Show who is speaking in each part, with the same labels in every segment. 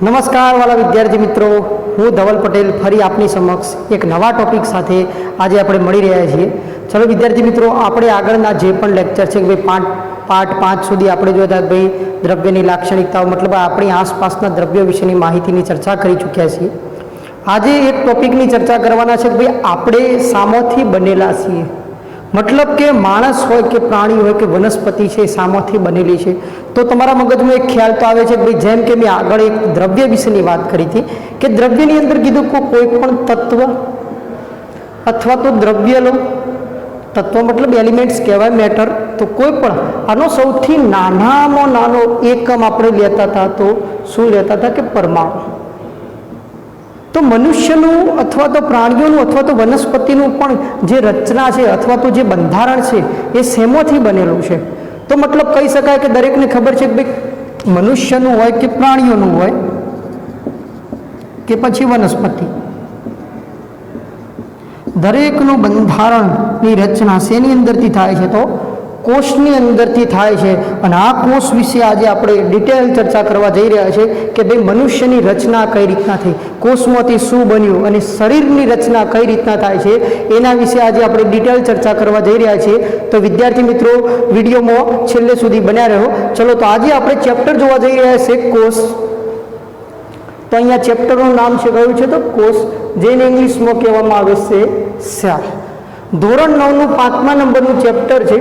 Speaker 1: નમસ્કાર વાલા વિદ્યાર્થી મિત્રો, હું ધવલ પટેલ ફરી આપની સમક્ષ એક નવા ટોપિક સાથે આજે આપણે મળી રહ્યા છીએ. ચલો વિદ્યાર્થી મિત્રો, આપણે આગળના જે પણ લેક્ચર છે કે ભાઈ પાર્ટ 5 સુધી આપણે જોતા ભાઈ દ્રવ્યની લાક્ષણિકતાઓ મતલબ આપણી આસપાસના દ્રવ્યો વિશેની માહિતીની ચર્ચા કરી ચૂક્યા છીએ. આજે એક ટોપિકની ચર્ચા કરવાના છે કે ભાઈ આપણે શામાંથી બનેલા છીએ. મતલબ કે માણસ હોય કે પ્રાણી હોય કે વનસ્પતિ છે શામાંથી બનેલી છે. તો તમારા મગજમાં એક ખ્યાલ તો આવે છે કે ભાઈ જેમ કે મેં આગળ એક દ્રવ્ય વિશેની વાત કરી હતી કે દ્રવ્યની અંદર કીધું કે કોઈ પણ તત્વ અથવા તો દ્રવ્ય લો, તત્વ મતલબ એલિમેન્ટ્સ કહેવાય, મેટર, તો કોઈ પણ આનો સૌથી નાનામાં નાનો એકમ આપણે લેતા હતા તો શું લેતા હતા કે પરમાણુ. તો મનુષ્યનું અથવા તો પ્રાણીઓનું અથવા તો વનસ્પતિનું પણ જે રચના છે અથવા તો જે બંધારણ છે એ શેમાંથી બનેલું છે. તો મતલબ કહી શકાય કે દરેકને ખબર છે કે ભાઈ મનુષ્યનું હોય કે પ્રાણીઓનું હોય કે પછી વનસ્પતિ, દરેકનું બંધારણની રચના શેની અંદરથી થાય છે તો કોષની અંદરથી થાય છે. અને આ કોષ વિશે આજે આપણે ડિટેલ ચર્ચા કરવા જઈ રહ્યા છે કે ભાઈ મનુષ્યની રચના કઈ રીતના થઈ, કોષમાંથી શું બન્યું અને શરીરની રચના કઈ રીતના થાય છે એના વિશે આજે આપણે ડિટેલ ચર્ચા કરવા જઈ રહ્યા છીએ. તો વિદ્યાર્થી મિત્રો વિડીયોમાં છેલ્લે સુધી બન્યા રહો. ચલો તો આજે આપણે ચેપ્ટર જોવા જઈ રહ્યા છે કોષ. તો અહીંયા ચેપ્ટરનું નામ છે કયું છે તો કોષ, જેને ઇંગ્લિશમાં કહેવામાં આવે છે સેલ. ધોરણ 9નું 5મા નંબરનું ચેપ્ટર છે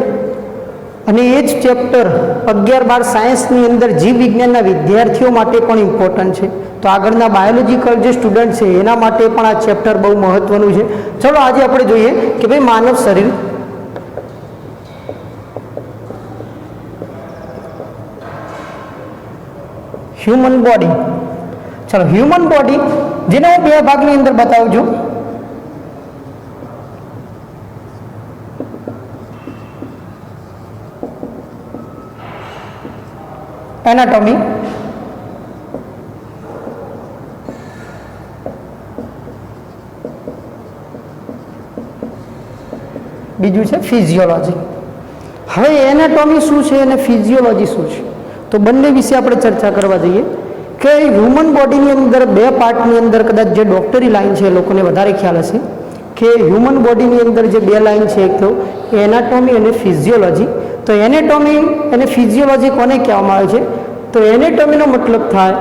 Speaker 1: અને એ જ ચેપ્ટર 11-12 સાયન્સની અંદર જીવ વિજ્ઞાનના વિદ્યાર્થીઓ માટે પણ ઇમ્પોર્ટન્ટ છે. તો આગળના બાયોલોજીકલ જે સ્ટુડન્ટ છે એના માટે પણ આ ચેપ્ટર બહુ મહત્વનું છે. ચલો આજે આપણે જોઈએ કે ભાઈ માનવ શરીર, હ્યુમન બોડી. ચલો હ્યુમન બોડી જેને હું 2 ભાગની અંદર બતાવું છું. એનાટોમી, બીજું છે ફિઝિયોલોજી. હવે એનાટોમી શું છે અને ફિઝિયોલોજી શું છે તો બંને વિશે આપણે ચર્ચા કરવા જઈએ કે હ્યુમન બોડીની અંદર 2 પાર્ટની અંદર કદાચ જે ડૉક્ટરી લાઈન છે એ લોકોને વધારે ખ્યાલ હશે કે હ્યુમન બોડીની અંદર જે 2 લાઈન છે, એક તો એનાટોમી અને ફિઝિયોલોજી. તો એનાટોમી અને ફિઝિયોલોજી કોને કહેવામાં આવે છે તો એનાટોમીનો મતલબ થાય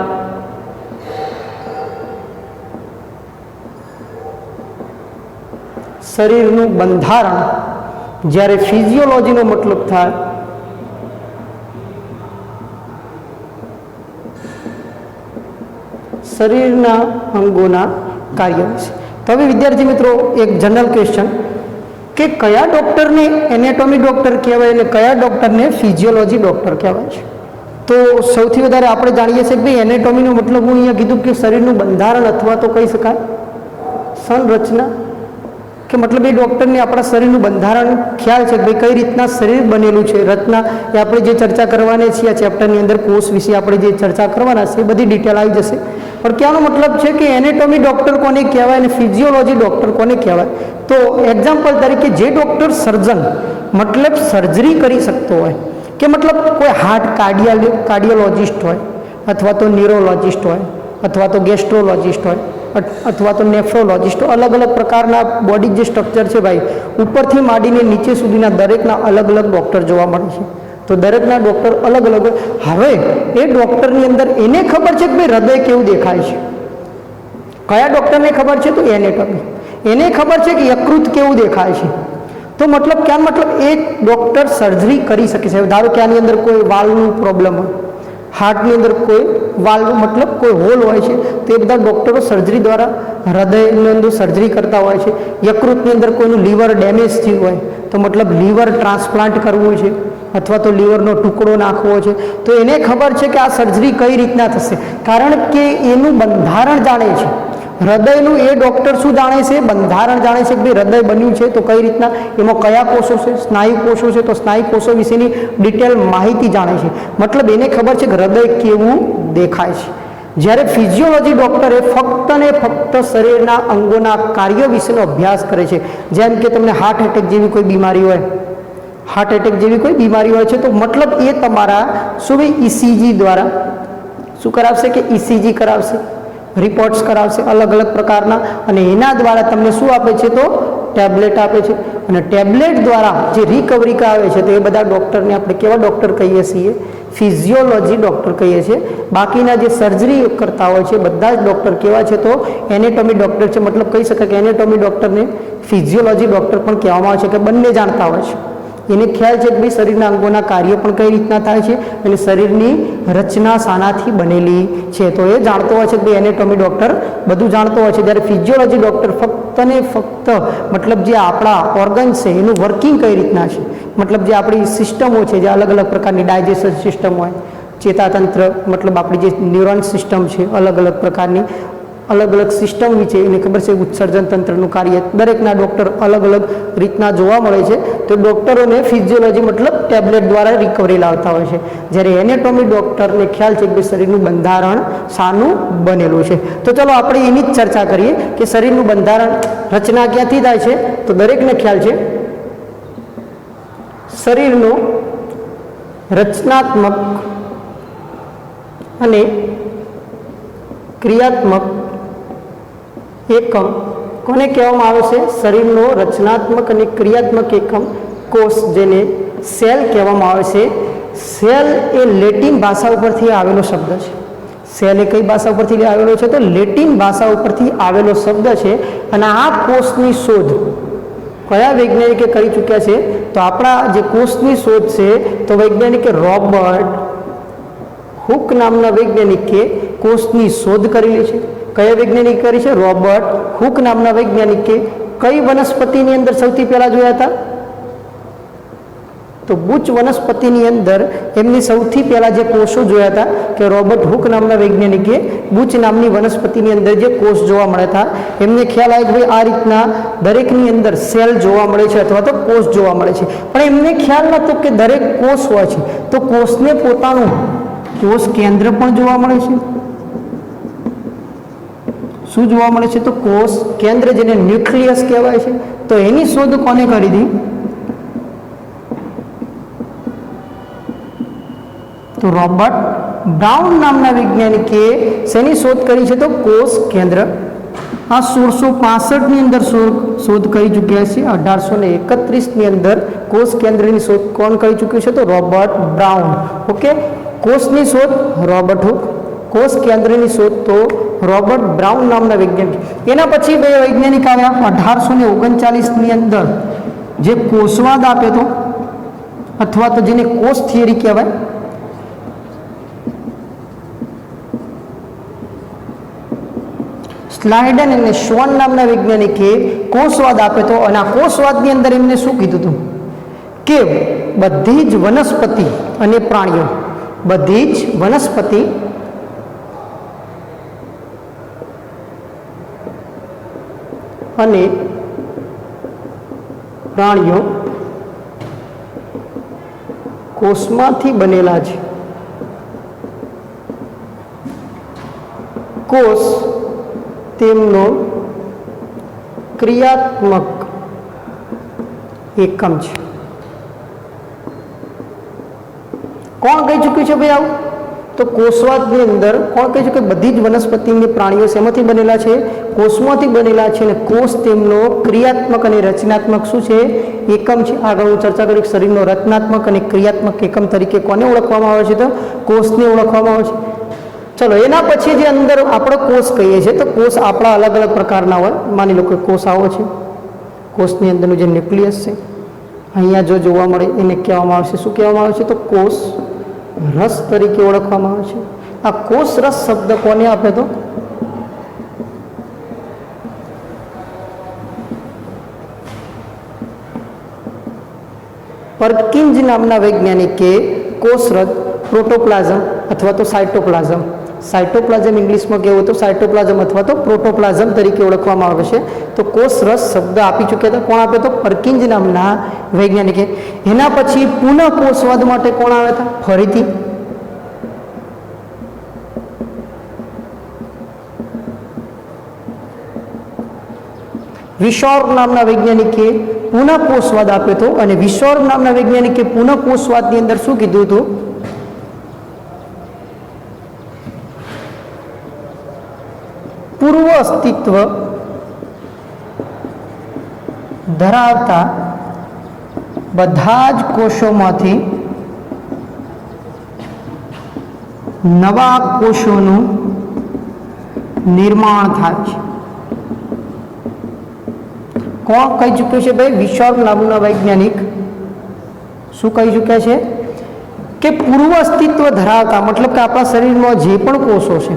Speaker 1: શરીરનું બંધારણ, જ્યારે ફિઝિયોલોજીનો મતલબ થાય શરીરના અંગોના કાર્ય વિશે. તો હવે વિદ્યાર્થી મિત્રો એક જનરલ ક્વેશ્ચન કે કયા ડૉક્ટરને એનાટોમી ડૉક્ટર કહેવાય અને કયા ડૉક્ટરને ફિઝિયોલોજી ડૉક્ટર કહેવાય છે. તો સૌથી વધારે આપણે જાણીએ છીએ કે ભાઈ એનાટોમીનો મતલબ હું અહીંયા કીધું કે શરીરનું બંધારણ અથવા તો કહી શકાય સંરચના, કે મતલબ એ ડૉક્ટરને આપણા શરીરનું બંધારણ ખ્યાલ છે કે ભાઈ કઈ રીતના શરીર બનેલું છે, રચના, એ આપણે જે ચર્ચા કરવાની છીએ આ ચેપ્ટરની અંદર કોષ વિશે આપણે જે ચર્ચા કરવાના છે એ બધી ડિટેલ આવી જશે. પણ કહેવાનો મતલબ છે કે એનાટોમી ડૉક્ટર કોને કહેવાય અને ફિઝિયોલોજી ડૉક્ટર કોને કહેવાય. તો એક્ઝામ્પલ તરીકે જે ડૉક્ટર સર્જન મતલબ સર્જરી કરી શકતો હોય કે મતલબ કોઈ હાર્ટ કાર્ડિયોલોજિસ્ટ હોય અથવા તો ન્યુરોલોજિસ્ટ હોય અથવા તો ગેસ્ટ્રોલોજિસ્ટ હોય અથવા તો નેફ્રોલોજિસ્ટ, અલગ અલગ પ્રકારના બોડી જે સ્ટ્રક્ચર છે ભાઈ ઉપરથી માંડીને નીચે સુધીના દરેકના અલગ અલગ ડૉક્ટર જોવા મળે છે. તો દરેકના ડૉક્ટર અલગ અલગ. હવે એ ડૉક્ટરની અંદર એને ખબર છે કે ભાઈ હૃદય કેવું દેખાય છે. કયા ડૉક્ટરને ખબર છે તો એનાટોમી. એને ખબર છે કે યકૃત કેવું દેખાય છે. તો મતલબ ક્યાં મતલબ એક ડૉક્ટર સર્જરી કરી શકે છે. ધારો કે આની અંદર કોઈ વાલ્વનું પ્રોબ્લેમ હોય, હાર્ટની અંદર કોઈ વાલ્વ મતલબ કોઈ હોલ હોય છે તો એ બધા ડૉક્ટરો સર્જરી દ્વારા હૃદયની અંદર સર્જરી કરતા હોય છે. યકૃતની અંદર કોઈનું લીવર ડેમેજ થયું હોય તો મતલબ લીવર ટ્રાન્સપ્લાન્ટ કરવું છે અથવા તો લીવરનો ટુકડો નાખવો છે તો એને ખબર છે કે આ સર્જરી કઈ રીતના થશે, કારણ કે એનું બંધારણ જાણે છે. હૃદયનું એ ડૉક્ટર શું જાણે છે, બંધારણ જાણે છે કે ભાઈ હૃદય બન્યું છે તો કઈ રીતના, એમાં કયા કોષો છે, સ્નાયુ કોષો છે તો સ્નાયુ કોષો વિશેની ડિટેલ માહિતી જાણે છે. મતલબ એને ખબર છે કે હૃદય કેવું દેખાય છે. જ્યારે ફિઝિયોલોજી ડૉક્ટર એ ફક્ત ને ફક્ત શરીરના અંગોના કાર્યો વિશેનો અભ્યાસ કરે છે. જેમ કે તમને હાર્ટ એટેક જેવી કોઈ બીમારી હોય, હાર્ટ એટેક જેવી કોઈ બીમારી હોય છે તો મતલબ એ તમારા શું ઇસીજી દ્વારા શું કરાવશે કે ઇસીજી કરાવશે, રિપોર્ટ્સ કરાવશે અલગ અલગ પ્રકારના, અને એના દ્વારા તમને શું આપે છે તો ટેબ્લેટ આપે છે. અને ટેબ્લેટ દ્વારા જે રિકવરી આવે છે તો એ બધા ડૉક્ટરને આપણે કેવા ડૉક્ટર કહીએ છીએ? ફિઝિયોલોજી ડૉક્ટર કહીએ છીએ. બાકીના જે સર્જરી કરતા હોય છે બધા જ ડૉક્ટર કેવા છે તો એનેટોમી ડૉક્ટર છે. મતલબ કહી શકાય કે એનેટોમી ડૉક્ટરને ફિઝિયોલોજી ડૉક્ટર પણ કહેવામાં આવે છે, કે બંને જાણતા હોય છે. એને ખ્યાલ છે કે ભાઈ શરીરના અંગોના કાર્ય પણ કઈ રીતના થાય છે અને શરીરની રચના શાનાથી બનેલી છે, તો એ જાણતો હોય છે કે ભાઈ એનેટોમી ડૉક્ટર બધું જાણતો હોય છે. જ્યારે ફિઝિયોલોજી ડૉક્ટર ફક્ત ને ફક્ત મતલબ જે આપણા ઓર્ગન્સ છે એનું વર્કિંગ કઈ રીતના છે, મતલબ જે આપણી સિસ્ટમો છે, જે અલગ અલગ પ્રકારની ડાયજેશન સિસ્ટમ હોય, ચેતાતંત્ર, મતલબ આપણી જે ન્યુરોન સિસ્ટમ છે, અલગ અલગ પ્રકારની અલગ અલગ સિસ્ટમ છે, એને ખબર છે ઉત્સર્જન તંત્રનું કાર્ય દરેકના ડૉક્ટર અલગ અલગ રીતના જોવા મળે છે. તો ડૉક્ટરોને ફિઝિયોલોજી મતલબ ટેબ્લેટ દ્વારા રિકવરી લાવતા હોય છે. જ્યારે એનેટોમી ડૉક્ટરને ખ્યાલ છે કે શરીરનું બંધારણ શાનું બનેલું છે. તો ચલો આપણે એની જ ચર્ચા કરીએ કે શરીરનું બંધારણ રચના ક્યાંથી થાય છે. તો દરેકને ખ્યાલ છે શરીરનો રચનાત્મક અને ક્રિયાત્મક એકમ કોને કહેવામાં આવે છે? શરીરનો રચનાત્મક અને ક્રિયાત્મક એકમ કોષ, જેને સેલ કહેવામાં આવે છે. સેલ એ લેટિન ભાષા ઉપરથી આવેલો શબ્દ છે. સેલ એ કઈ ભાષા ઉપરથી આવેલો છે? તો લેટિન ભાષા ઉપરથી આવેલો શબ્દ છે. અને આ કોષની શોધ કયા વૈજ્ઞાનિકે કરી ચૂક્યા છે? તો આપણા જે કોષની શોધ છે તો વૈજ્ઞાનિકે રોબર્ટ હુક નામના વૈજ્ઞાનિકે કોષની શોધ કરેલી છે. કયા વૈજ્ઞાનિક કરી છે? રોબર્ટ હુક નામના વૈજ્ઞાનિકે કઈ વનસ્પતિની અંદર સૌથી પહેલા જોયા હતા? તો બુચ વનસ્પતિની અંદર એમની સૌથી પહેલા જે કોષો જોયા હતા કે રોબર્ટ હુક નામના વૈજ્ઞાનિકે બુચ નામની વનસ્પતિની અંદર જે કોષ જોવા મળ્યા હતા, એમને ખ્યાલ આવ્યો કે ભાઈ આ રીતના દરેકની અંદર સેલ જોવા મળે છે અથવા તો કોષ જોવા મળે છે. પણ એમને ખ્યાલ નહોતો કે દરેક કોષ હોય છે તો કોષને પોતાનું કોષ કેન્દ્ર પણ જોવા મળે છે. શું જોવા મળે છે? તો કોષ કેન્દ્ર, જેને ન્યુક્લિયસ કહેવાય છે. તો એની શોધ કોને કરી હતી? તો રોબર્ટ બ્રાઉન નામના વૈજ્ઞાનિકે શેની શોધ કરી છે? તો કોષ કેન્દ્ર. આ 1665ની અંદર શોધ કરી ચૂક્યા છે. 1831ની અંદર કોષ કેન્દ્રની શોધ કોણ કરી ચૂક્યું છે? તો રોબર્ટ બ્રાઉન. ઓકે, કોષની શોધ રોબર્ટ હુક, કોષ કેન્દ્રની શોધ તો રોબર્ટ બ્રાઉન નામના વૈજ્ઞાનિક. એના પછી બે વૈજ્ઞાનિક આવ્યા 1839ની અંદર જે કોષવાદ આપે તો, અથવા તો જેને કોષ થિયરી કહેવાય. સ્લાઇડન અને શ્વોન નામના વૈજ્ઞાનિકે કોષવાદ આપે તો, અને આ કોષવાદની અંદર એમને શું કીધું હતું કે બધી જ વનસ્પતિ અને પ્રાણીઓ, બધી જ વનસ્પતિ અને પ્રાણીઓ કોષમાંથી બનેલા છે. કોષ તેમનો ક્રિયાત્મક એકમ છે. કોણ કહી ચૂક્યું છે ભાઈ આવું? તો કોષવાદની અંદર કોણ કહે છે કે બધી જ વનસ્પતિની પ્રાણીઓ શેમાંથી બનેલા છે? કોષમાંથી બનેલા છે. અને કોષ તેમનો ક્રિયાત્મક અને રચનાત્મક શું છે? એકમ છે. આગળ હું ચર્ચા કરી શરીરનો રચનાત્મક અને ક્રિયાત્મક એકમ તરીકે કોને ઓળખવામાં આવે છે? તો કોષને ઓળખવામાં આવે છે. ચલો, એના પછી જે અંદર આપણો કોષ કહીએ છીએ તો કોષ આપણા અલગ અલગ પ્રકારના હોય. માની લો કે કોષ આવો છે, કોષની અંદરનું જે ન્યુક્લિયસ છે અહીંયા જો જોવા મળે એને કહેવામાં આવે છે, શું કહેવામાં આવે છે? તો કોષ રસ તરીકે ઓળખવામાં આવે છે. આ કોષ રસ શબ્દ કોને આપે? તો પર્કિન્સ નામના વૈજ્ઞાનિકે કોષરસ, પ્રોટોપ્લાઝમ અથવા તો સાયટોપ્લાઝમ ઇંગ્લિશમાં કહેવું તો સાયટોપ્લાઝમ અથવા તો પ્રોટોપ્લાઝમ તરીકે ઓળખવામાં આવે છે. તો કોષરસ શબ્દ આપી ચૂક્યા હતા. કોણ આપે? તો પર્કિન્સ નામના વૈજ્ઞાનિકે. એના પછી પુનઃ કોષવાદ માટે કોણ આવ્યા હતા? ફરીથી વિશોર નામના વૈજ્ઞાનિકે પુનઃ કોષવાદ આપ્યો હતો. અને વિશોર નામના વૈજ્ઞાનિકે પુનઃ કોષવાદની અંદર શું કીધું હતું? પૂર્વ અસ્તિત્વ ધરાવતા બધા જ કોષોમાંથી નવા કોષોનું નિર્માણ થાય છે. કોણ કહી ચૂક્યું છે ભાઈ? વિશોર્બ નામના વૈજ્ઞાનિક શું કહી ચૂક્યા છે કે પૂર્વ અસ્તિત્વ ધરાવતા મતલબ કે આપણા શરીરમાં જે પણ કોષો છે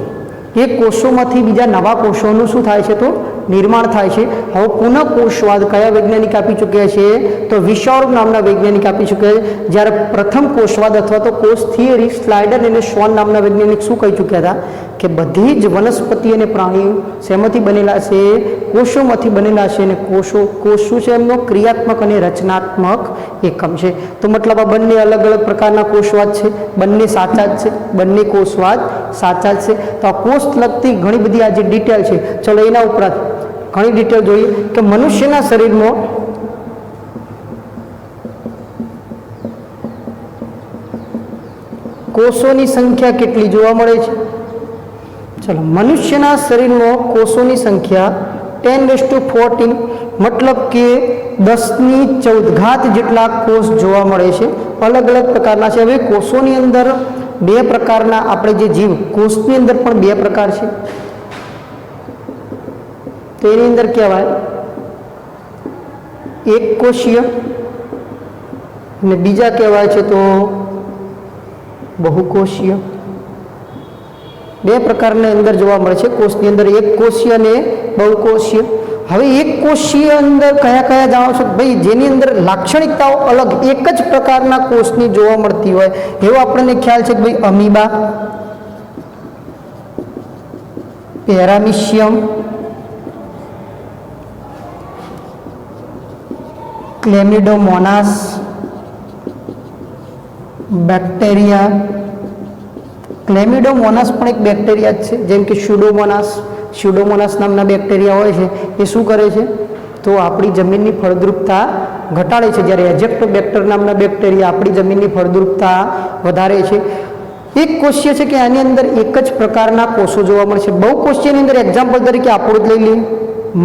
Speaker 1: એ કોષોમાંથી બીજા નવા કોષોનું શું થાય છે તો નિર્માણ થાય છે. હવે પુનઃ કોષવાદ કયા વૈજ્ઞાનિક આપી ચૂક્યા છે? તો વિશોર્બ નામના વૈજ્ઞાનિક આપી ચૂક્યા છે. જ્યારે પ્રથમ કોષવાદ અથવા તો કોષ થિયરી સ્લાઇડર અને શ્વાન નામના વૈજ્ઞાનિક શું કહી ચૂક્યા હતા કે બધી જ વનસ્પતિ અને પ્રાણીઓ શેમાંથી બનેલા છે? કોષોમાંથી બનેલા છે. અને કોષ શું છે? એમનો ક્રિયાત્મક અને રચનાત્મક એકમ છે. તો મતલબ આ બંને અલગ અલગ પ્રકારના કોષવાદ છે, બંને સાચા જ છે, બંને કોષવાદ સાચા જ છે. તો આ કોષ લગતી ઘણી બધી આ જે ડિટેલ છે, ચલો એના ઉપરાંત ઘણી ડિટેલ જોઈએ કે મનુષ્યના શરીરમાં કોષોની સંખ્યા કેટલી જોવા મળે છે? ચલો, મનુષ્યના શરીરમાં કોષોની સંખ્યા 10⁻14 મતલબ કે 10⁻14 જેટલા કોષ જોવા મળે છે. અલગ અલગ પ્રકારના છે. હવે કોષોની અંદર બે પ્રકારના આપણે જે જીવ કોષની અંદર પણ બે પ્રકાર છે. તો એની અંદર કહેવાય એક કોષીય અને બીજા કહેવાય છે તો બહુકોષીય. બે પ્રકારની અંદર જોવા મળે છે કોષની અંદર, એક કોષીય અને બહુકોષીય. હવે એક કોષીય અંદર કયા કયા જાણો છો ભાઈ? જેની અંદર લાક્ષણિકતાઓ અલગ એક જ પ્રકારના કોષની જોવા મળતી હોય એવો આપણને ખ્યાલ છે કે ભાઈ amoeba, paramecium, Chlamydomonas, bacteria. Chlamydomonas પણ એક બેક્ટેરિયા જ છે. જેમ કે સ્યુડોમોનાસ નામના બેક્ટેરિયા હોય છે એ શું કરે છે તો આપણી જમીનની ફળદ્રુપતા ઘટાડે છે, જ્યારે એજેક્ટોબેક્ટર નામના બેક્ટેરિયા આપણી જમીનની ફળદ્રુપતા વધારે છે. એક કોષીય છે કે આની અંદર એક જ પ્રકારના કોષો જોવા મળે છે. બહુકોષીયની અંદર એક્ઝામ્પલ તરીકે આપણું જ લઈ લઈએ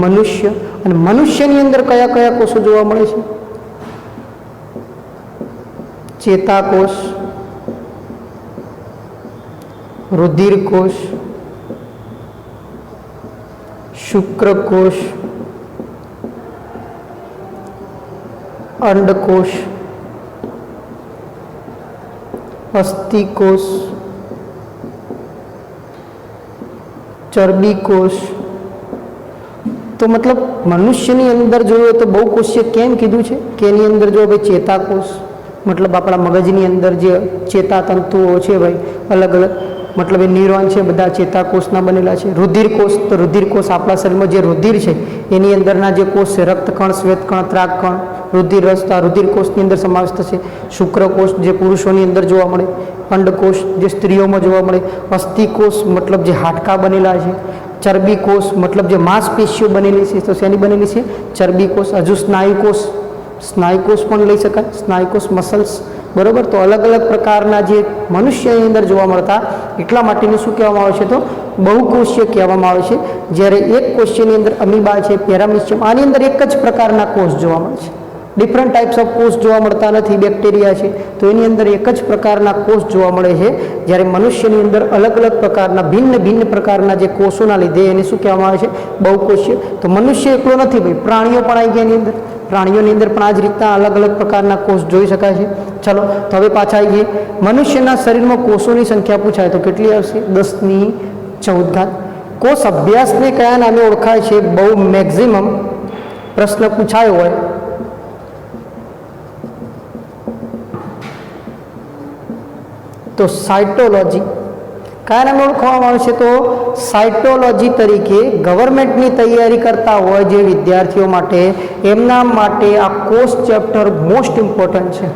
Speaker 1: મનુષ્ય. અને મનુષ્યની અંદર કયા કયા કોષો જોવા મળે છે? ચેતાકોષ, રુધિરકોષ, શુક્રકોષ, અંડકોષ, અસ્થિકોષ, ચરબીકોષ. તો મતલબ મનુષ્યની અંદર જોઈએ તો બહુ કોષીય કેમ કીધું છે કે એની અંદર જો ભાઈ ચેતાકોષ મતલબ આપણા મગજની અંદર જે ચેતાતંતુઓ છે ભાઈ અલગ અલગ મતલબ એ ન્યુરોન છે બધા ચેતાકોષના બનેલા છે. રુધિરકોષ, તો રુધિરકોષ આપણા શરીરમાં જે રુધિર છે એની અંદરના જે કોષ છે રક્તકણ, શ્વેતકણ, ત્રાકકણ, રુધિર રસ, તો આ રુધિરકોષની અંદર સમાવેશ થશે. શુક્રકોષ જે પુરુષોની અંદર જોવા મળે, અંડકોષ જે સ્ત્રીઓમાં જોવા મળે, અસ્થિકોષ મતલબ જે હાડકાં બનેલા છે, ચરબીકોષ મતલબ જે માંસપેશીઓ બનેલી છે, તો શેની બનેલી છે? ચરબીકોષ. હજુ સ્નાયુકોષ પણ લઈ શકાય, સ્નાયુકોષ મસલ્સ, બરાબર. તો અલગ અલગ પ્રકારના જે મનુષ્યની અંદર જોવા મળતા એટલા માટેનું શું કહેવામાં આવે છે તો બહુકોષીય કહેવામાં આવે છે. જ્યારે એક કોષીયની અંદર અમીબા છે, પેરામિશિયમ, આની અંદર એક જ પ્રકારના કોષ જોવા મળે છે. ડિફરન્ટ ટાઈપ્સ ઓફ કોષ જોવા મળતા નથી. બેક્ટેરિયા છે તો એની અંદર એક જ પ્રકારના કોષ જોવા મળે છે. જ્યારે મનુષ્યની અંદર અલગ અલગ પ્રકારના ભિન્ન પ્રકારના જે કોષોના લીધે એને શું કહેવામાં આવે છે? બહુકોષીય. તો મનુષ્ય એકલો નથી ભાઈ, પ્રાણીઓ પણ આવી ગયા એની અંદર. પ્રાણીઓની અંદર પણ આ જ રીતના અલગ અલગ પ્રકારના કોષ જોઈ શકાય છે. ચલો તો હવે પાછા આવીએ. મનુષ્યના શરીરમાં કોષોની સંખ્યા પૂછાય તો કેટલી આવશે? 10⁻14. કોષ અભ્યાસને કયા નામે ઓળખાય છે? બહુ મેક્ઝિમમ પ્રશ્ન પૂછાયો હોય તો સાયટોલોજી. કયા નામે ઓળખવામાં આવે છે? તો સાયટોલોજી તરીકે. ગવર્મેન્ટની તૈયારી કરતા હોય જે વિદ્યાર્થીઓ માટે એમના માટે આ કોષ ચેપ્ટર મોસ્ટ ઇમ્પોર્ટન્ટ છે.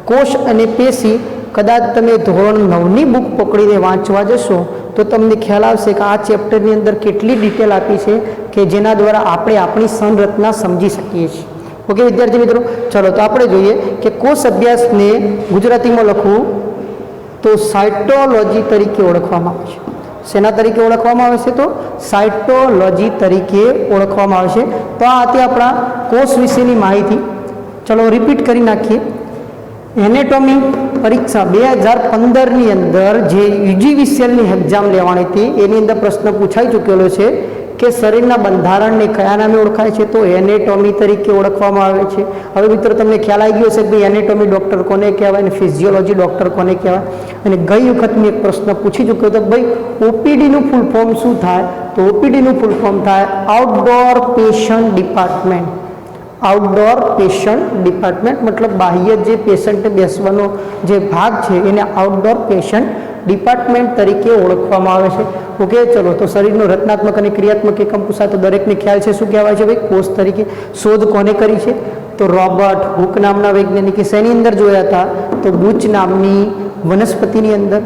Speaker 1: કોષ અને પેશી કદાચ તમે ધોરણ 9ની બુક પકડીને વાંચવા જશો તો તમને ખ્યાલ આવશે કે આ ચેપ્ટરની અંદર કેટલી ડિટેલ આપી છે કે જેના દ્વારા આપણે આપણી સંરચના સમજી શકીએ છીએ. ઓકે વિદ્યાર્થી મિત્રો, ચલો તો આપણે જોઈએ કે કોષ અભ્યાસને ગુજરાતીમાં લખવું તો સાયટોલોજી તરીકે ઓળખવામાં આવે છે. શેના તરીકે ઓળખવામાં આવે છે? તો સાયટોલોજી તરીકે ઓળખવામાં આવે છે. તો આ હતી આપણા કોષ વિશેની માહિતી. ચલો રિપીટ કરી નાખીએ. એનેટોમી પરીક્ષા 2015ની અંદર જે યુજીવીસીએલની એક્ઝામ લેવાની હતી એની અંદર પ્રશ્ન પૂછાઈ ચૂકેલો છે કે શરીરના બંધારણને કયા નામે ઓળખાય છે? તો એનેટોમી તરીકે ઓળખવામાં આવે છે. હવે મિત્રો તમને ખ્યાલ આવી ગયો છે કે ભાઈ એનેટોમી ડૉક્ટર કોને કહેવાય અને ફિઝિયોલોજી ડૉક્ટર કોને કહેવાય. અને ગઈ વખત મેં એક પ્રશ્ન પૂછી ચૂક્યો હતો ભાઈ ઓપીડીનું ફૂલ ફોર્મ શું થાય? તો ઓપીડીનું ફૂલ ફોર્મ થાય outdoor patient department. Outdoor patient department મતલબ બાહ્ય જે પેશન્ટ બેસવાનો જે ભાગ છે એને આઉટડોર પેશન્ટ ડિપાર્ટમેન્ટ તરીકે ઓળખવામાં આવે છે. ઓકે, ચલો તો શરીરનો રચનાત્મક અને ક્રિયાત્મક એકમ પૂછાય તો દરેકને ખ્યાલ છે શું કહેવાય છે ભાઈ? કોષ તરીકે. શોધ કોને કરી છે? તો રોબર્ટ હુક નામના વૈજ્ઞાનિકે. શેની અંદર જોયા હતા? તો બુચ નામની વનસ્પતિની અંદર.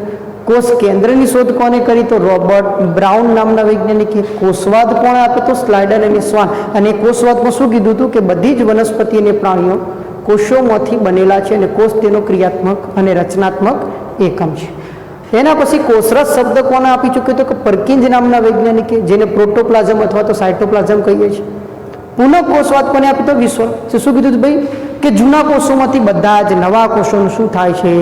Speaker 1: કોષ કેન્દ્રની શોધ કોને કરી? તો રોબર્ટ બ્રાઉન નામના વૈજ્ઞાનિકે. કોષવાદ કોણે આપ્યો? તો સ્લાઇડર અને સ્વાન. અને કોષવાદમાં શું કીધું હતું કે બધી જ વનસ્પતિ અને પ્રાણીઓ કોષોમાંથી બનેલા છે અને કોષ તેનો ક્રિયાત્મક અને રચનાત્મક એકમ છે. એના પછી કોષરસ શબ્દ કોને આપી ચૂક્યો? તો કે પરકિંજ નામના વૈજ્ઞાનિકે, જેને પ્રોટોપ્લાઝમ અથવા તો સાયટોપ્લાઝમ કહીએ છીએ. પુનઃ કોષવાદ કોને આપી? તો વિશ્વ. શું કીધું હતું ભાઈ? કે જૂના કોષોમાંથી બધા જ નવા કોષોનું શું થાય છે?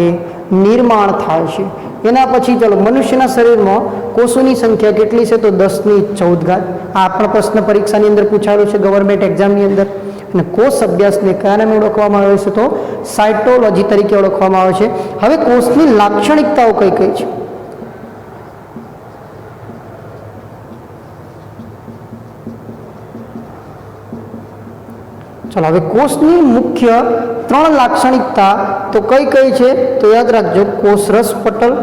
Speaker 1: નિર્માણ થાય છે. એના પછી ચલો મનુષ્યના શરીરમાં કોષોની સંખ્યા કેટલી છે? તો 10⁴. આ પણ પ્રશ્ન પરીક્ષાની અંદર પૂછાયેલો છે ગવર્મેન્ટ એક્ઝામની અંદર. અને કોષ અભ્યાસને કયા નામે ઓળખવામાં આવે છે? તો સાયટોલોજી તરીકે ઓળખવામાં આવે છે. હવે કોષની લાક્ષણિકતાઓ કઈ કઈ છે? ચલો હવે કોષની મુખ્ય 3 લાક્ષણિકતા તો કઈ કઈ છે? તો યાદ રાખજો. કોષરસ પટલ,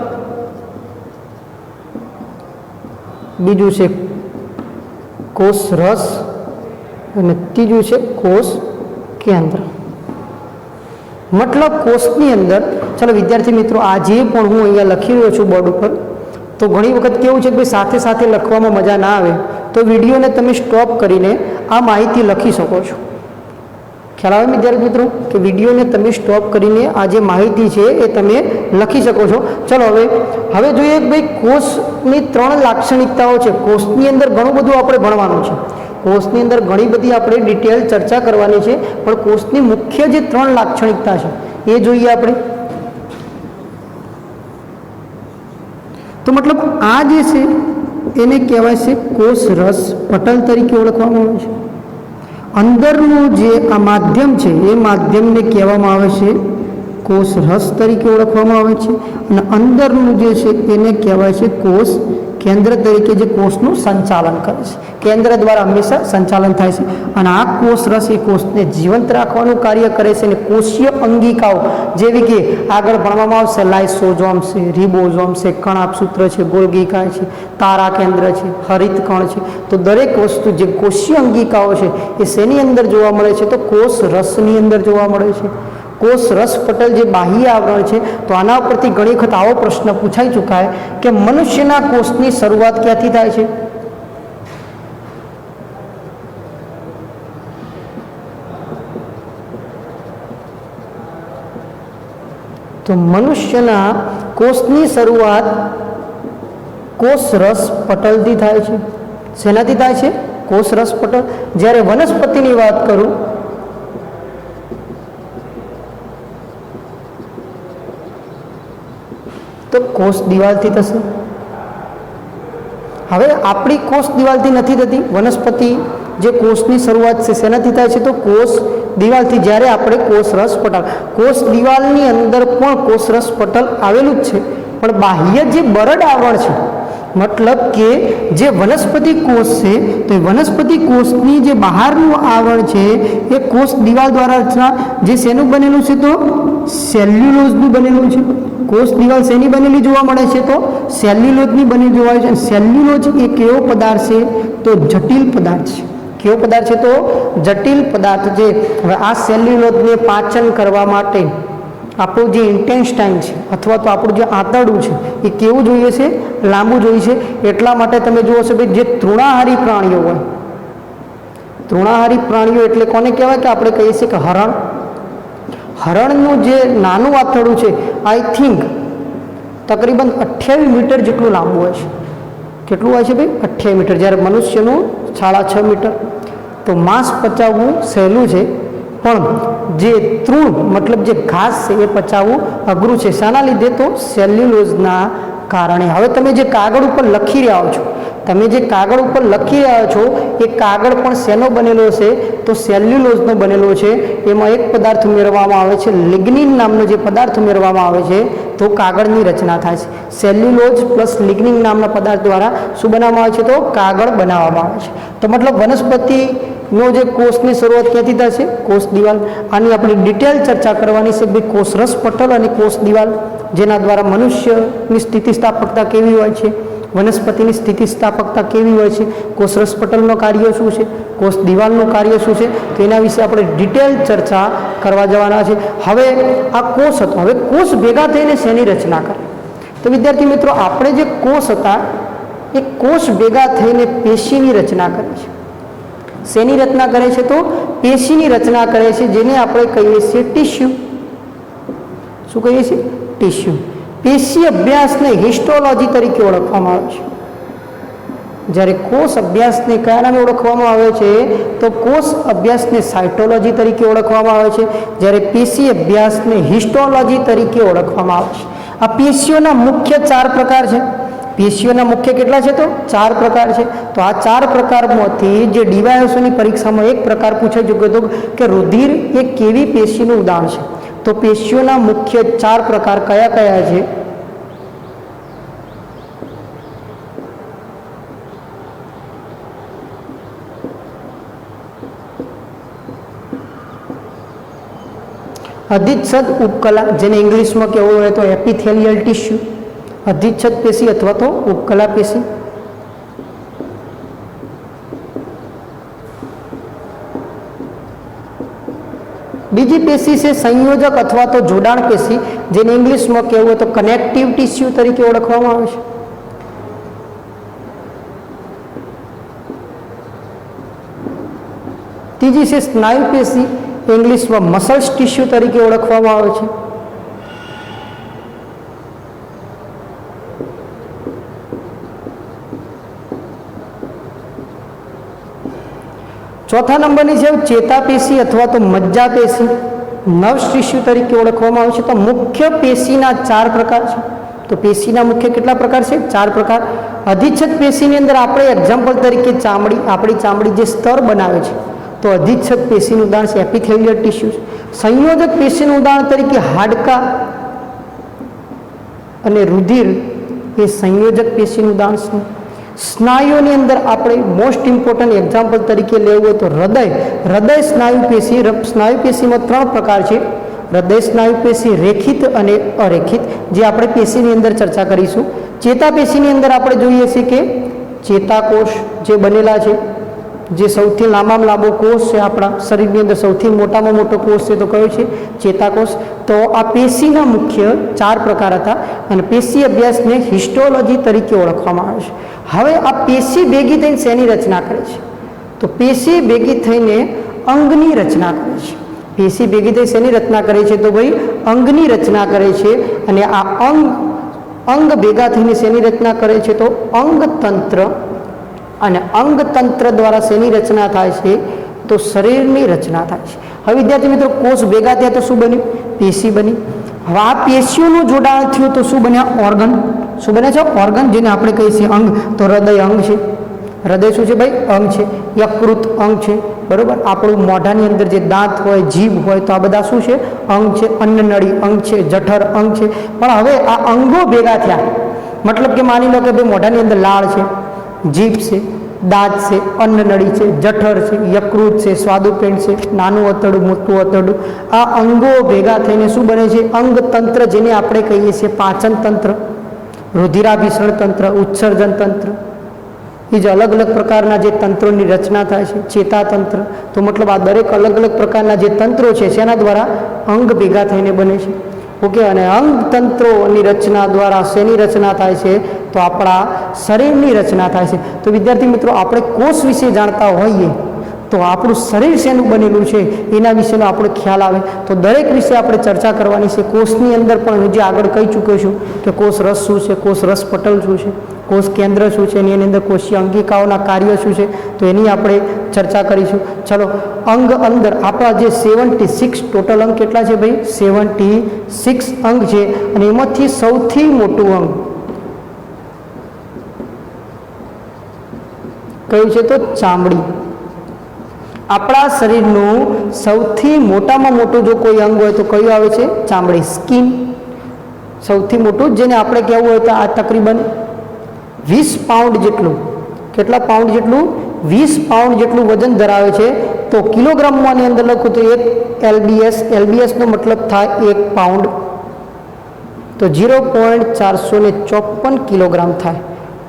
Speaker 1: બીજું છે કોષરસ અને ત્રીજું છે કોષ કેન્દ્ર. મતલબ કોષની અંદર ચલો વિદ્યાર્થી મિત્રો આજે પણ હું અહીંયા લખી રહ્યો છું બોર્ડ ઉપર તો ઘણી વખત કેવું છે કે ભાઈ સાથે સાથે લખવામાં મજા ના આવે તો વિડીયોને તમે સ્ટોપ કરીને આ માહિતી લખી શકો છો. ખ્યાલ આવે વિદ્યાર્થી મિત્રો કે વિડીયોને તમે સ્ટોપ કરીને આ જે માહિતી છે એ તમે લખી શકો છો. ચલો હવે જોઈએ ભાઈ કોષની 3 લાક્ષણિકતાઓ છે. કોષની અંદર ઘણું બધું આપણે ભણવાનું છે. કોષની અંદર ઘણી બધી આપણે ડિટેલ ચર્ચા કરવાની છે પણ કોષની મુખ્ય જે 3 લાક્ષણિકતા છે એ જોઈએ આપણે. તો મતલબ આ જે છે એને કહેવાય છે કોષરસ પટલ તરીકે ઓળખવામાં આવે છે. અંદરનું જે આ માધ્યમ છે એ માધ્યમને કહેવામાં આવે છે કોષરસ તરીકે ઓળખવામાં આવે છે અને અંદરનું જે છે એને કહેવાય છે કોષ કેન્દ્ર તરીકે જે કોષનું સંચાલન કરે છે. કેન્દ્ર દ્વારા હંમેશા સંચાલન થાય છે અને આ કોષરસ એ કોષને જીવંત રાખવાનું કાર્ય કરે છે અને કોષીય અંગિકાઓ જેવી કે આગળ ભણવામાં આવશે લાઇસોઝોમ છે, રિબોઝોમ છે, કણાભસૂત્ર છે, ગોલ્ગી છે, તારા કેન્દ્ર છે, હરિતકણ છે. તો દરેક વસ્તુ જે કોષીય અંગિકાઓ છે એ શેની અંદર જોવા મળે છે? તો કોષરસની અંદર જોવા મળે છે. કોષરસ પટલ જે બાહ્ય આવરણ છે તો આના ઉપરથી ઘણી વખત આવો પ્રશ્ન પૂછાઈ ચૂકાય કે મનુષ્યના કોષની શરૂઆત ક્યાંથી થાય છે? તો મનુષ્યના કોષની શરૂઆત કોષરસ પટલથી થાય છે. શેનાથી થાય છે? કોષરસ પટલ. જ્યારે વનસ્પતિની વાત કરું તો કોષ દિવાલથી થશે. હવે આપણી કોષ દિવાલથી નથી થતી. વનસ્પતિ જે કોષની શરૂઆત છે શેનાથી થાય છે? તો કોષ દિવાલથી. જ્યારે આપણે કોષરસ પટલ કોષ દિવાલની અંદર પણ કોષરસ પટલ આવેલું જ છે પણ બાહ્ય જે બરડ આવરણ છે મતલબ કે જે વનસ્પતિ કોષ છે તો એ વનસ્પતિ કોષની જે બહારનું આવરણ છે એ કોષ દિવાલ દ્વારા રચના જે શેનું બનેલું છે? તો સેલ્યુલોઝનું બનેલું છે. કોષ દિવાલ શેની બનેલી જોવા મળે છે? તો સેલ્યુલોઝની બનેલી જોવા મળે છે. સેલ્યુલોઝ એ કેવો પદાર્થ છે? તો જટિલ પદાર્થ છે. કેવો પદાર્થ છે? તો જટિલ પદાર્થ છે. હવે આ સેલ્યુલોઝને પાચન કરવા માટે આપણું જે ઇન્ટેન્સ્ટાઇન છે અથવા તો આપણું જે આંતરડું છે એ કેવું જોઈએ છે? લાંબુ જોઈએ છે. એટલા માટે તમે જુઓ છો ભાઈ જે તૃણાહારી પ્રાણીઓ હોય, તૃણાહારી પ્રાણીઓ એટલે કોને કહેવાય? કે આપણે કહીએ છીએ કે હરણ. હરણનું જે નાનું આંતરડું છે આઈ થિંક તકરીબન 28 મીટર જેટલું લાંબુ હોય છે. કેટલું હોય છે ભાઈ? 28 મીટર, જ્યારે મનુષ્યનું 6.5 મીટર. તો માંસ પચાવવું સહેલું છે, પણ જે તૃણ મતલબ જે ઘાસ છે એ પચાવવું અઘરું છે. શાના લીધે? તો સેલ્યુલોઝના કારણે. હવે તમે જે કાગળ ઉપર લખી રહ્યા છો, તમે જે કાગળ ઉપર લખી રહ્યા છો એ કાગળ પણ શેનો બનેલો છે? તો સેલ્યુલોઝનો બનેલો છે. એમાં એક પદાર્થ ઉમેરવામાં આવે છે, લિગ્નિન નામનો જે પદાર્થ ઉમેરવામાં આવે છે તો કાગળની રચના થાય છે. સેલ્યુલોઝ પ્લસ લિગ્નિન નામના પદાર્થ દ્વારા શું બનાવવામાં આવે છે? તો કાગળ બનાવવામાં આવે છે. તો મતલબ વનસ્પતિનો જે કોષની શરૂઆત ક્યાંથી થાય છે? કોષ દિવાલ. આની આપણે ડિટેલ ચર્ચા કરવાની છે ભાઈ, કોષરસ પટલ અને કોષ દિવાલ, જેના દ્વારા મનુષ્યની સ્થિતિસ્થાપકતા કેવી હોય છે, વનસ્પતિની સ્થિતિસ્થાપકતા કેવી હોય છે, કોષરસ પટલનું કાર્ય શું છે, કોષ દિવાલનું કાર્ય શું છે, તો એના વિશે આપણે ડિટેલ ચર્ચા કરવા જવાના છે. હવે આ કોષ હતો, હવે કોષ ભેગા થઈને શેની રચના કરે? તો વિદ્યાર્થી મિત્રો, આપણે જે કોષ હતા એ કોષ ભેગા થઈને પેશીની રચના કરે છે. શેની રચના કરે છે? તો પેશીની રચના કરે છે, જેને આપણે કહીએ છીએ ટિશ્યુ. શું કહીએ છીએ? ટિશ્યુ. પેશી અભ્યાસને હિસ્ટોલોજી તરીકે ઓળખવામાં આવે છે. જ્યારે કોષ અભ્યાસને કયા નામે ઓળખવામાં આવે છે? તો કોષ અભ્યાસને સાયટોલોજી તરીકે ઓળખવામાં આવે છે, જ્યારે પેશી અભ્યાસને હિસ્ટોલોજી તરીકે ઓળખવામાં આવે છે. આ પેશીઓના મુખ્ય 4 પ્રકાર છે. પેશીઓના મુખ્ય કેટલા છે? તો 4 પ્રકાર છે. તો આ 4 પ્રકારમાંથી જે ડીવાયએસઓની પરીક્ષામાં એક પ્રકાર પૂછાઈ ચૂક્યો હતો કે રુધિર એ કેવી પેશીનું ઉદાહરણ છે? તો પેશીઓના મુખ્ય 4 પ્રકાર કયા કયા છે? અધિચ્છદ ઉપકલા, જેને ઇંગ્લિશમાં કહેવું હોય તો એપિથેલિયલ ટિશ્યુ, અધિચ્છદ પેશી અથવા તો ઉપકલા પેશી. બીજી પેશી છે સંયોજક અથવા તો જોડાણ પેશી, જેને ઇંગ્લિશમાં કહેવું હોય તો કનેક્ટિવ ટિશ્યુ તરીકે ઓળખવામાં આવે છે. ત્રીજી છે સ્નાયુ પેશી, ઇંગ્લિશમાં મસલ્સ ટિશ્યુ તરીકે ઓળખવામાં આવે છે. ચોથા નંબરની છે ચેતાપેશી અથવા તો મજ્જાપેશી, નર્વ્સ ટિશ્યુ તરીકે ઓળખવામાં આવે છે. તો મુખ્ય પેશીના 4 પ્રકાર છે. તો પેશીના મુખ્ય કેટલા પ્રકાર છે? 4 પ્રકાર. અધિચ્છદ પેશીની અંદર આપણે એક્ઝામ્પલ તરીકે ચામડી, આપણી ચામડી જે સ્તર બનાવે છે તો અધિચ્છદ પેશીનું ઉદાહરણ છે એપિથેલિયલ ટિશ્યુ. સંયોજક પેશીનું ઉદાહરણ તરીકે હાડકાં અને રુધિર એ સંયોજક પેશીનું ઉદાહરણ છે. સ્નાયુઓની અંદર આપણે મોસ્ટ ઇમ્પોર્ટન્ટ એક્ઝામ્પલ તરીકે લેવું હોય તો હૃદય સ્નાયુ પેશી. સ્નાયુ પેશીમાં 3 પ્રકાર છે: હૃદય સ્નાયુ પેશી, રેખિત અને અરેખિત, જે આપણે પેશીની અંદર ચર્ચા કરીશું. ચેતાપેશીની અંદર આપણે જોઈએ છીએ કે ચેતાકોષ જે બનેલા છે, જે સૌથી લાંબામાં લાંબો કોષ છે આપણા શરીરની અંદર, સૌથી મોટામાં મોટો કોષ છે તો કયો છે? ચેતાકોષ. તો આ પેશીના મુખ્ય 4 પ્રકાર હતા અને પેશી અભ્યાસને હિસ્ટોલોજી તરીકે ઓળખવામાં આવે છે. હવે આ પેશી ભેગી થઈને શેની રચના કરે છે? તો પેશી ભેગી થઈને અંગની રચના કરે છે. પેશી ભેગી થઈ શેની રચના કરે છે? તો ભાઈ અંગની રચના કરે છે. અને આ અંગ ભેગા થઈને શેની રચના કરે છે? તો અંગતંત્ર. અને અંગતંત્ર દ્વારા શેની રચના થાય છે? તો શરીરની રચના થાય છે. હવે વિદ્યાર્થી મિત્રો, કોષ ભેગા થયા તો શું બન્યું? પેશી બની. હવે આ પેશીઓનું જોડાણ થયું તો શું બન્યા? ઓર્ગન. શું બને છે? ઓર્ગન, જેને આપણે કહીએ છીએ અંગ. તો હૃદય અંગ છે. હૃદય શું છે ભાઈ? અંગ છે. યકૃત અંગ છે, બરોબર. આપણું મોઢાની અંદર જે દાંત હોય, જીભ હોય, તો આ બધા શું છે? અંગ છે. અન્નનળી અંગ છે, જઠર અંગ છે. પણ હવે આ અંગો ભેગા થયા, મતલબ કે માની લો કે ભાઈ મોઢાની અંદર લાળ છે, જીભ છે, દાંત છે, અન્નનળી છે, જઠર છે, યકૃત છે, સ્વાદુપિંડ છે, નાનું આંતરડું, મોટું આંતરડું. આ અંગો ભેગા થઈને શું બને છે? અંગતંત્ર, જેને આપણે કહીએ છીએ પાચન તંત્ર, રુધિરાભિસરણ તંત્ર, ઉત્સર્જન તંત્ર. એ જે અલગ અલગ પ્રકારના જે તંત્રોની રચના થાય છે, ચેતાતંત્ર. તો મતલબ આ દરેક અલગ અલગ પ્રકારના જે તંત્રો છે શેના દ્વારા? અંગ ભેગા થઈને બને છે. ઓકે. અને અંગતંત્રોની રચના દ્વારા શેની રચના થાય છે? તો આપણા શરીરની રચના થાય છે. તો વિદ્યાર્થી મિત્રો, આપણે કોષ વિશે જાણતા હોઈએ તો આપણું શરીર શેનું બનેલું છે એના વિશેનો આપણો ખ્યાલ આવે. તો દરેક વિશે આપણે ચર્ચા કરવાની છે. કોષની અંદર પણ હું જે આગળ કહી ચૂક્યો છું કે કોષ રસ શું છે, કોષ રસ પટલ શું છે, કોષ કેન્દ્ર શું છે, એની અંદર કોષીય અંગિકાઓના કાર્યો શું છે, તો એની આપણે ચર્ચા કરીશું. ચલો, અંગ અંદર આપણા જે 76 ટોટલ અંગ કેટલા છે ભાઈ? 76 અંગ છે, અને એમાંથી સૌથી મોટું અંગ કયું છે? તો ચામડી. આપણા શરીરનું સૌથી મોટામાં મોટું જો કોઈ અંગ હોય તો કયું આવે છે? ચામડી, સ્કિન. સૌથી મોટું, જેને આપણે કહેવું હોય તો આ તકરીબન 20 પાઉન્ડ જેટલું, કેટલા પાઉન્ડ જેટલું? 20 પાઉન્ડ જેટલું વજન ધરાવે છે. તો કિલોગ્રામમાં ની અંદર લખું તો 1 LBS, LBSનો મતલબ થાય 1 પાઉન્ડ, તો 0.454 કિલોગ્રામ થાય.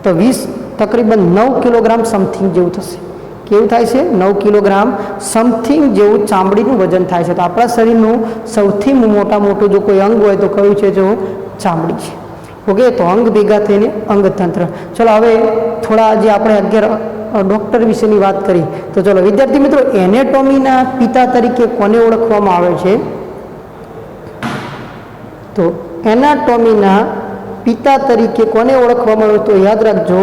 Speaker 1: તો 20 તકરીબન 9 કિલોગ્રામ સમથિંગ જેવું થશે. કેવું થાય છે? 9 કિલોગ્રામ સમથિંગ જેવું ચામડીનું વજન થાય છે. તો આપણા શરીરનું સૌથી મોટું જો કોઈ અંગ હોય તો કયું છે? જો ચામડી છે. ઓકે, તો અંગ ભેગા થઈને અંગતંત્ર. ચલો, હવે થોડા જે આપણે 11 ડૉક્ટર વિશેની વાત કરી, તો ચલો વિદ્યાર્થી મિત્રો, એનેટોમીના પિતા તરીકે કોને ઓળખવામાં આવે છે? તો એનાટોમીના પિતા તરીકે કોને ઓળખવામાં આવે? તો યાદ રાખજો,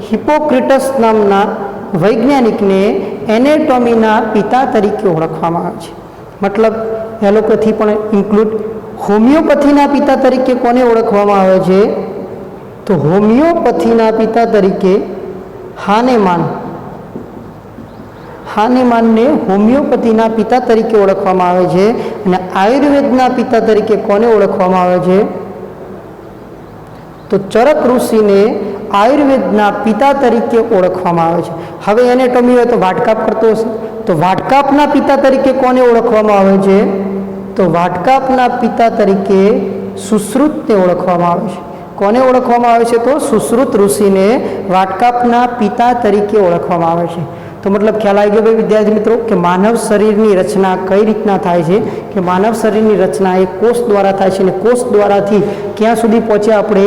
Speaker 1: હિપોક્રેટસ નામના વૈજ્ઞાનિકને એનેટોમીના પિતા તરીકે ઓળખવામાં આવે છે. મતલબ એલોપેથી પણ ઇન્ક્લુડ. હોમિયોપેથીના પિતા તરીકે કોને ઓળખવામાં આવે છે? તો હોમિયોપેથીના પિતા તરીકે હાનેમાનને હોમિયોપેથીના પિતા તરીકે ઓળખવામાં આવે છે. અને આયુર્વેદના પિતા તરીકે કોને ઓળખવામાં આવે છે? તો ચરક ઋષિને આયુર્વેદના પિતા તરીકે ઓળખવામાં આવે છે. હવે એનેટોમી હોય તો વાટકાપ કરતો હશે, તો વાટકાપના પિતા તરીકે કોને ઓળખવામાં આવે છે? તો વાટકાપના પિતા તરીકે સુશ્રુતને ઓળખવામાં આવે છે. કોને ઓળખવામાં આવે છે? તો સુશ્રુત ઋષિને વાટકાપના પિતા તરીકે ઓળખવામાં આવે છે. તો મતલબ ખ્યાલ આવી ગયો ભાઈ વિદ્યાર્થી મિત્રો, કે માનવ શરીરની રચના કઈ રીતના થાય છે? કે માનવ શરીરની રચના એ કોષ દ્વારા થાય છે, અને કોષ દ્વારાથી ક્યાં સુધી પહોંચ્યા? આપણે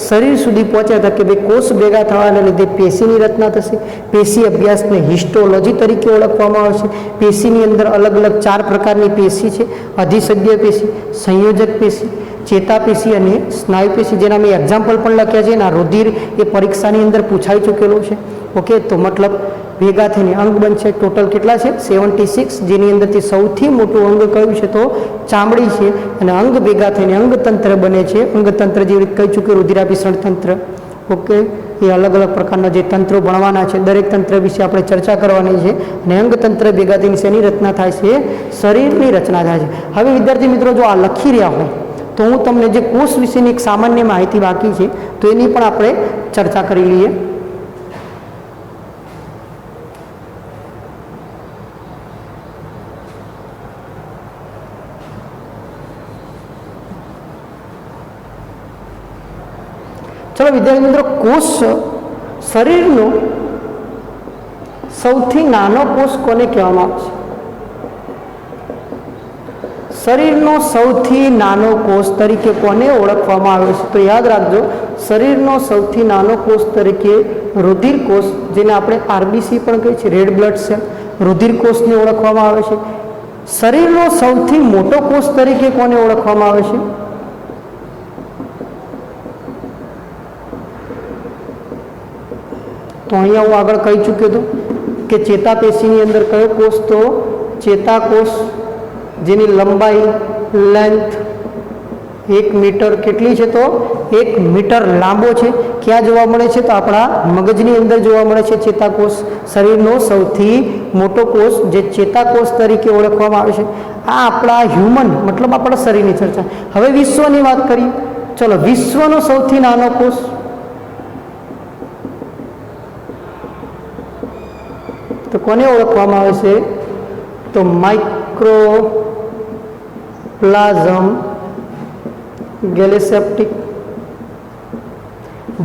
Speaker 1: શરીર સુધી પહોંચ્યા હતા કે ભાઈ કોષ ભેગા થવાના લીધે પેશીની રચના થશે. પેશી અભ્યાસને હિસ્ટોલોજી તરીકે ઓળખવામાં આવે છે. પેશીની અંદર અલગ અલગ 4 પ્રકારની પેશી છે: અધિસદ્ય પેશી, સંયોજક પેશી, ચેતાપેશી અને સ્નાયુ પેશી, જેના મેં એક્ઝામ્પલ પણ લખ્યા છે. અને આ રુધિર એ પરીક્ષાની અંદર પૂછાઈ ચૂકેલું છે. ઓકે, તો મતલબ ભેગા થઈને અંગ બનશે. ટોટલ કેટલા છે? 76, જેની અંદરથી સૌથી મોટું અંગ કયું છે? તો ચામડી છે. અને અંગ ભેગા થઈને અંગતંત્ર બને છે. અંગતંત્ર જેવી રીતે કહી ચૂક્યું, રુધિરાભિસરણ તંત્ર. ઓકે, એ અલગ અલગ પ્રકારના જે તંત્રો ભણવાના છે, દરેક તંત્ર વિશે આપણે ચર્ચા કરવાની છે. અને અંગતંત્ર ભેગા થઈને શેની રચના થાય છે? શરીરની રચના થાય છે. હવે વિદ્યાર્થી મિત્રો, જો આ લખી રહ્યા હોય તો હું તમને જે કોષ વિશેની એક સામાન્ય માહિતી બાકી છે, તો એની પણ આપણે ચર્ચા કરી લઈએ. ચલો વિદ્યાર્થી મિત્રો, કોષ, શરીરનો સૌથી નાનો કોષ કોને કહેવામાં આવે છે? શરીરનો સૌથી નાનો કોષ તરીકે કોને ઓળખવામાં આવે છે? તો યાદ રાખજો, શરીરનો સૌથી નાનો કોષ તરીકે રુધિર કોષ, જેને આપણે RBC પણ કહીએ છીએ, રેડ બ્લડ સેલ, રુધિર કોષને ઓળખવામાં આવે છે. શરીરનો સૌથી મોટો કોષ તરીકે કોને ઓળખવામાં આવે છે? તો અહીંયા હું આગળ કહી ચૂક્યો હતો કે ચેતાપેશીની અંદર કયો કોષ? તો ચેતાકોષ, જેની લંબાઈ, લેન્થ 1 મીટર કેટલી છે? તો 1 મીટર લાંબો છે. ક્યાં જોવા મળે છે? તો આપણા મગજની અંદર જોવા મળે છે ચેતાકોષ. શરીરનો સૌથી મોટો કોષ જે ચેતાકોષ તરીકે ઓળખવામાં આવે છે. આ આપણા હ્યુમન, મતલબ આપણા શરીરની ચર્ચા. હવે વિશ્વની વાત કરીએ. ચલો, વિશ્વનો સૌથી નાનો કોષ તો કોને ઓળખવામાં આવે છે? તો માઇક્રોપ્લાઝમ ગેલેસેપ્ટિક.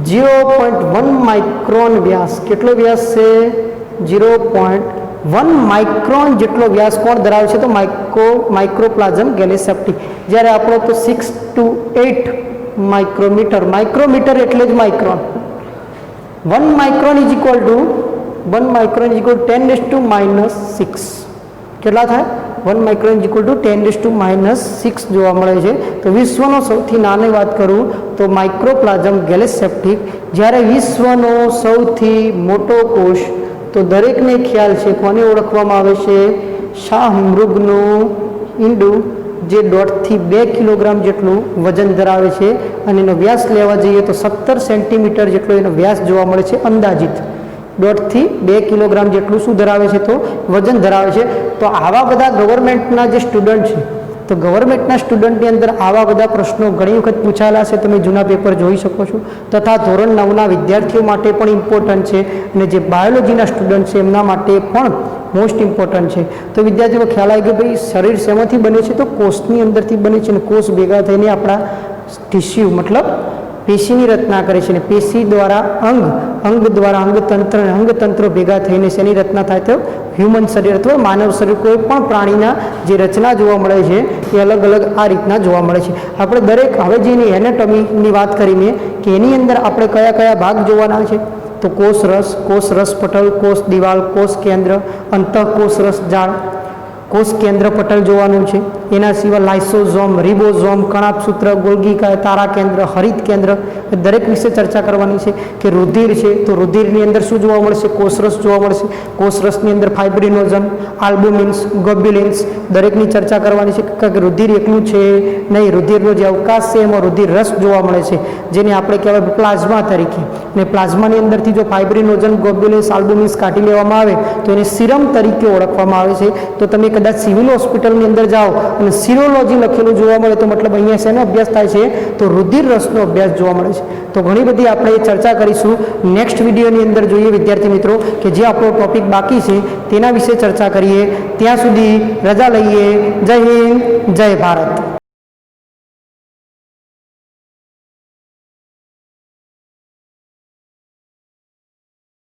Speaker 1: 0.1 માઇક્રોન વ્યાસ. કેટલો વ્યાસ છે? 0.1 માઇક્રોન જેટલો વ્યાસ કોણ ધરાવે છે? તો માઇક્રોપ્લાઝમ ગેલેસેપ્ટિક. જ્યારે આપણો તો 6 to 8 માઇક્રોમીટર. માઇક્રોમીટર એટલે જ micron. 1 micron is equal to 10 -6. કેટલા થાય? 1 માઇક્રોન ઇક્વલ ટુ 10⁻⁶ જોવા મળે છે. તો વિશ્વનો સૌથી નાની વાત કરું તો માઇક્રોપ્લાઝમ ગેલેસેપ્ટિક. જ્યારે વિશ્વનો સૌથી મોટો કોષ તો દરેકને ખ્યાલ છે કોને ઓળખવામાં આવે છે? શાહમૃગનું ઈંડું, જે 1.5 થી 2 કિલોગ્રામ જેટલું વજન ધરાવે છે અને એનો વ્યાસ લેવા જઈએ તો 17 સેન્ટીમીટર જેટલો એનો વ્યાસ જોવા મળે છે અંદાજિત. 1.5 થી 2 કિલોગ્રામ જેટલું શું ધરાવે છે? તો વજન ધરાવે છે. તો આવા બધા ગવર્મેન્ટના જે સ્ટુડન્ટ છે તો ગવર્મેન્ટના સ્ટુડન્ટની અંદર આવા બધા પ્રશ્નો ઘણી વખત પૂછાયેલા છે, તમે જૂના પેપર જોઈ શકો છો. તથા ધોરણ 9ના વિદ્યાર્થીઓ માટે પણ ઇમ્પોર્ટન્ટ છે અને જે બાયોલોજીના સ્ટુડન્ટ છે એમના માટે પણ મોસ્ટ ઇમ્પોર્ટન્ટ છે. તો વિદ્યાર્થીઓ ખ્યાલ આવી ગયો ભાઈ શરીર શેમાંથી બને છે? તો કોષની અંદરથી બને છે અને કોષ ભેગા થઈને આપણા ટિશ્યુ મતલબ પેશીની રચના કરે છે અને પેશી દ્વારા અંગ દ્વારા અંગતંત્રો ભેગા થઈને શેની રચના થાય? તો હ્યુમન શરીર અથવા માનવ શરીર, કોઈ પણ પ્રાણીના જે રચના જોવા મળે છે એ અલગ અલગ આ રીતના જોવા મળે છે. આપણે દરેક હવે જેની એનાટોમીની વાત કરીને કે એની અંદર આપણે કયા કયા ભાગ જોવાના છે તો કોષ રસ પટલ, કોષ દિવાલ, કોષ કેન્દ્ર, અંતઃકોષ રસ જાળ, કોષ કેન્દ્ર પટલ જોવાનું છે. એના સિવાય લાઇસોઝોમ, રિબોઝોમ, કણાભસૂત્ર, ગોલ્ગીકાય, તારા કેન્દ્ર, હરિત કેન્દ્ર, દરેક વિશે ચર્ચા કરવાની છે. કે રુધિર છે તો રુધિરની અંદર શું જોવા મળશે? કોષરસ જોવા મળશે. કોષરસની અંદર ફાઇબ્રિનોજન, આલ્બુમિન્સ, ગ્લોબ્યુલિન્સ દરેકની ચર્ચા કરવાની છે. કે રુધિર એકલું છે નહીં, રુધિરનો જે અવકાશ છે એમાં રુધિર રસ જોવા મળે છે, જેને આપણે કહેવાય પ્લાઝમા તરીકે. અને પ્લાઝમાની અંદરથી જો ફાઇબ્રિનોજન, ગ્લોબ્યુલિન્સ, આલ્બુમિન્સ કાઢી લેવામાં આવે તો એને સિરમ તરીકે ઓળખવામાં આવે છે. તો તમે કદાચ સિવિલ હોસ્પિટલની અંદર જાઓ અને સિરોલોજી લખેલું જોવા મળે તો મતલબ અહીંયા શેનો અભ્યાસ થાય છે? તો રુધિર રસનો અભ્યાસ જોવા મળે છે. તો ઘણી બધી આપણે ચર્ચા કરીશું નેક્સ્ટ વિડીયોની અંદર. જોઈએ વિદ્યાર્થી મિત્રો કે જે આપણો ટોપિક બાકી છે તેના વિશે ચર્ચા કરીએ. ત્યાં સુધી રજા લઈએ. જય હિન્દ, જય ભારત.